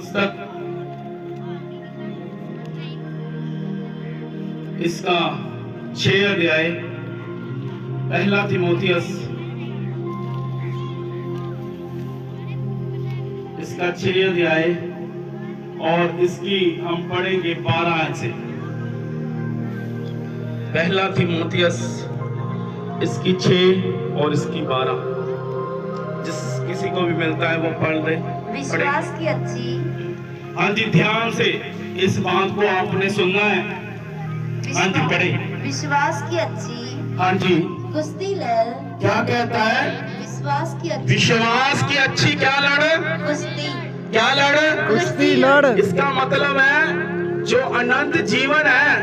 पुस्तक इसका 6 अध्याय, पहला तीमुथियुस इसका 6 अध्याय और इसकी हम पढ़ेंगे 12 आयत से। पहला तीमुथियुस इसकी 6 और इसकी 12। जिस किसी को भी मिलता है वो पढ़ ले। विश्वास की अच्छी। हाँ जी, ध्यान से इस बात को आपने सुनना है। हाँ जी, पढ़े। विश्वास की अच्छी। हाँ जी, कुश्ती लड़। क्या कहता है? विश्वास की अच्छी। विश्वास की अच्छी क्या लड़? कुश्ती। क्या लड़? कुश्ती लड़। इसका मतलब है जो अनंत जीवन है,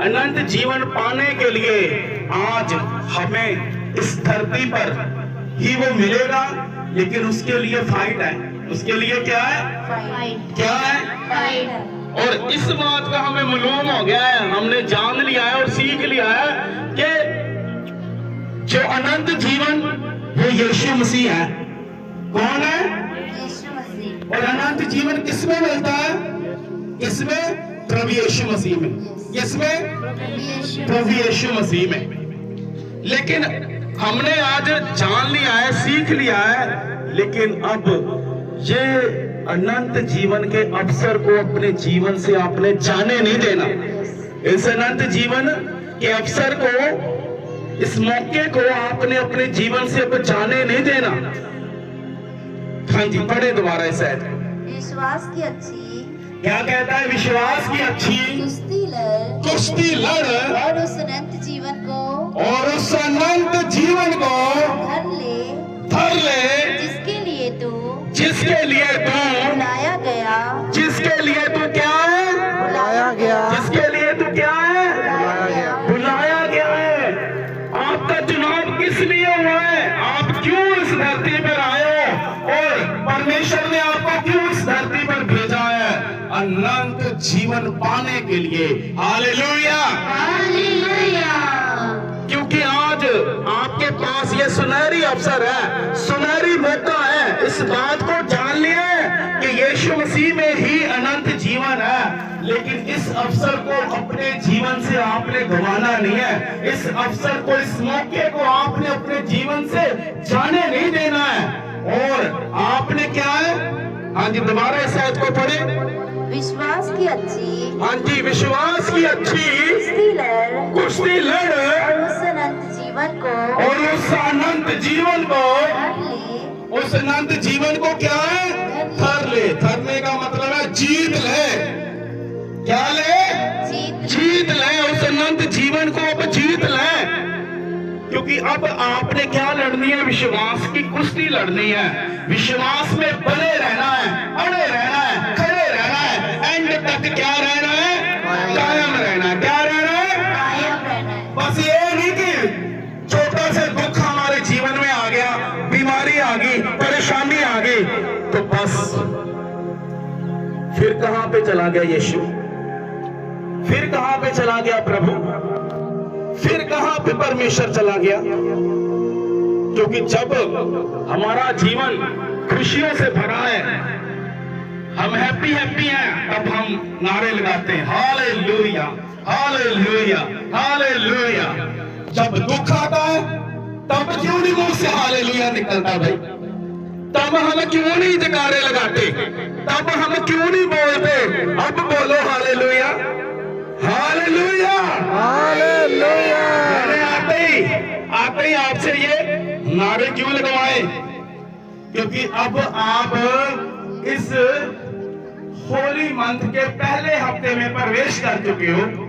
अनंत जीवन पाने के लिए आज हमें इस धरती पर ही वो मिलेगा, लेकिन उसके लिए फाइट है। उसके लिए क्या है? फाइट। क्या है? फाइट। और इस बात का हमें मालूम हो गया है, हमने जान लिया है और सीख लिया है कि जो अनंत जीवन वो यीशु मसीह है। कौन है? यीशु मसीह। और अनंत जीवन किसमें मिलता है? किसमें? प्रभु यीशु मसीह में। किसमें? प्रभु यीशु मसीह में। लेकिन हमने आज जान लिया है, सीख लिया है, लेकिन अब ये अनंत जीवन के अवसर को अपने जीवन से आपने जाने नहीं देना। इस अनंत जीवन के अवसर को, इस मौके को आपने अपने जीवन से अब जाने नहीं देना। हाँ जी, पढ़े दोबारा इस आयत को। विश्वास की अच्छी। क्या कहता है? विश्वास की अच्छी कुश्ती लड़। कुश्ती लड़ और उस अनंत जीवन को। और उस अनंत जीवन को धर ले। धर ले, जिसके लिए तू। जिसके लिए तू, बुलाया गया। जिसके लिए तू क्या है? बुलाया गया। जिसके लिए तू क्या है? बुलाया गया। बुलाया गया है। आपका चुनाव किस लिए हुआ है? आप क्यों इस धरती पर आए हो और परमेश्वर ने आपको क्यों इस धरती पर भेजा है? अनंत जीवन पाने के लिए। हालेलुया। क्योंकि आज आपके पास ये सुनहरी अवसर है, सुनहरी मौका है। इस बात को जान लिया कि यीशु मसीह में ही अनंत जीवन है, लेकिन इस अवसर को अपने जीवन से आपने गंवाना नहीं है। इस अवसर को, इस मौके को आपने अपने जीवन से जाने नहीं देना है। और आपने क्या है? हाँ जी, दोबारा इस आयत को पढ़े। विश्वास की अच्छी। हाँ जी, विश्वास की अच्छी कुश्ती लड़। कुश्ती लड़ और उस अनंत जीवन को। और उस अनंत जीवन को, धर ले। उस अनंत जीवन को क्या है? धर ले। धरने का मतलब है जीत ले। क्या ले? जीत ले। उस अनंत जीवन को अब जीत ले। क्योंकि अब आपने क्या लड़नी है? विश्वास की कुश्ती लड़नी है। विश्वास में बने रहना है, अड़े रहना है, खड़े रहना है, एंड तक क्या रहना है? कायम रहना है। क्या रहना है? कायम रहना है। बस ये नहीं कि छोटा से दुख हमारे जीवन में आ गया, बीमारी आ गई, परेशानी आ गई, तो बस फिर कहां पे चला गया यीशु? फिर कहां पे चला गया प्रभु? फिर कहां पे परमेश्वर चला गया? क्योंकि जब हमारा जीवन खुशियों से भरा है, हम हैप्पी हैप्पी हैं, तब हम नारे लगाते हैं हालेलुया, हालेलुया, हालेलुया। जब दुख आता है तब क्यों नहीं मुंह से हालेलुया निकलता भाई? तब हम क्यों नहीं जयकारे लगाते? तब हम क्यों नहीं बोलते? अब बोलो हालेलुया, हालेलुया, हालेलुया। मैंने आते ही आपसे ये नारे क्यों लगवाए? क्योंकि अब आप इस होली मंथ के पहले हफ्ते में प्रवेश कर चुके हो।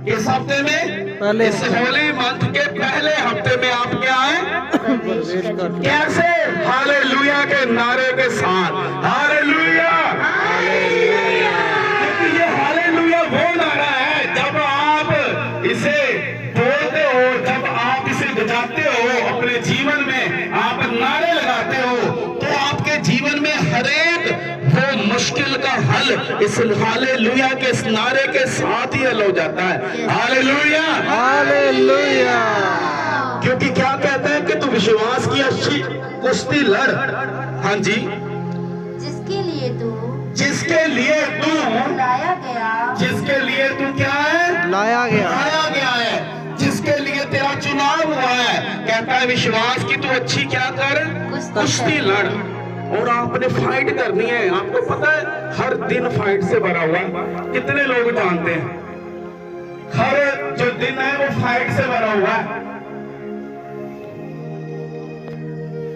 इस हफ्ते में, पहले इस होली मंथ के पहले हफ्ते में आप क्या है? प्रवेश कर। कैसे? हालेलुया के नारे के साथ। हालेलुया। क्योंकि ये हालेलुया वो नारा है, जब आप इसे बोलते हो, जब आप इसे बजाते हो अपने जीवन में, आप नारे लगाते हो, तो आपके जीवन में हर एक वो मुश्किल का हल इस हालेलुया के इस नारे के साथ ही हल हो जाता है। Hallelujah, hallelujah. क्योंकि क्या कहते हैं कि तू विश्वास की अच्छी कुश्ती लड़। हाँ जी, जिसके लिए तू। जिसके लिए तू लाया गया जिसके लिए तू क्या है, लाया गया। लाया गया है, जिसके लिए तेरा चुनाव हुआ है। कहता है विश्वास की तू अच्छी क्या कर, कुश्ती लड़। और आपने फाइट करनी है। आपको पता है हर दिन फाइट से भरा हुआ है। कितने लोग जानते हैं हर जो दिन है वो फाइट से भरा हुआ है।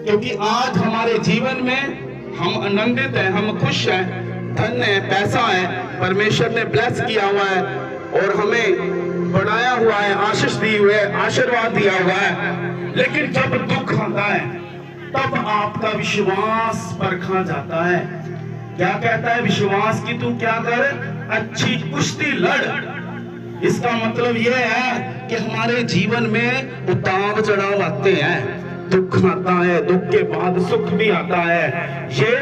क्योंकि आज हमारे जीवन में हम आनंदित हैं, हम खुश हैं, धन है, पैसा है, परमेश्वर ने ब्लेस किया हुआ है और हमें बढ़ाया हुआ है, आशीष दी हुई है, आशीर्वाद दिया हुआ है। लेकिन जब दुख आता है तब आपका विश्वास परखा जाता है। क्या कहता है विश्वास की तू क्या कर, अच्छी कुश्ती लड़। इसका मतलब यह है कि हमारे जीवन में उतार चढ़ाव आते हैं, दुख आता है, दुख के बाद सुख भी आता है, ये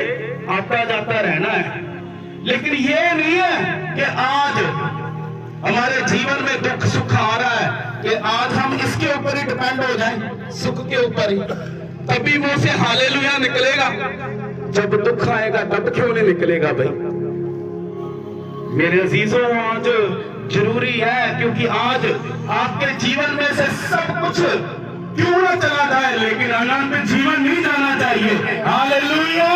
आता जाता रहना है। लेकिन ये नहीं है कि आज हमारे जीवन में दुख सुख आ रहा है कि आज हम इसके ऊपर ही डिपेंड हो जाएं, सुख के ऊपर ही, तभी मुंह से हालेलुया निकलेगा। जब दुख आएगा तब क्यों नहीं निकलेगा भाई। मेरे अजीजों आज जरूरी है, क्योंकि आज आपके जीवन में से सब कुछ क्यों ना चला जाए, लेकिन अनंत जीवन नहीं जाना चाहिए। हालेलुया।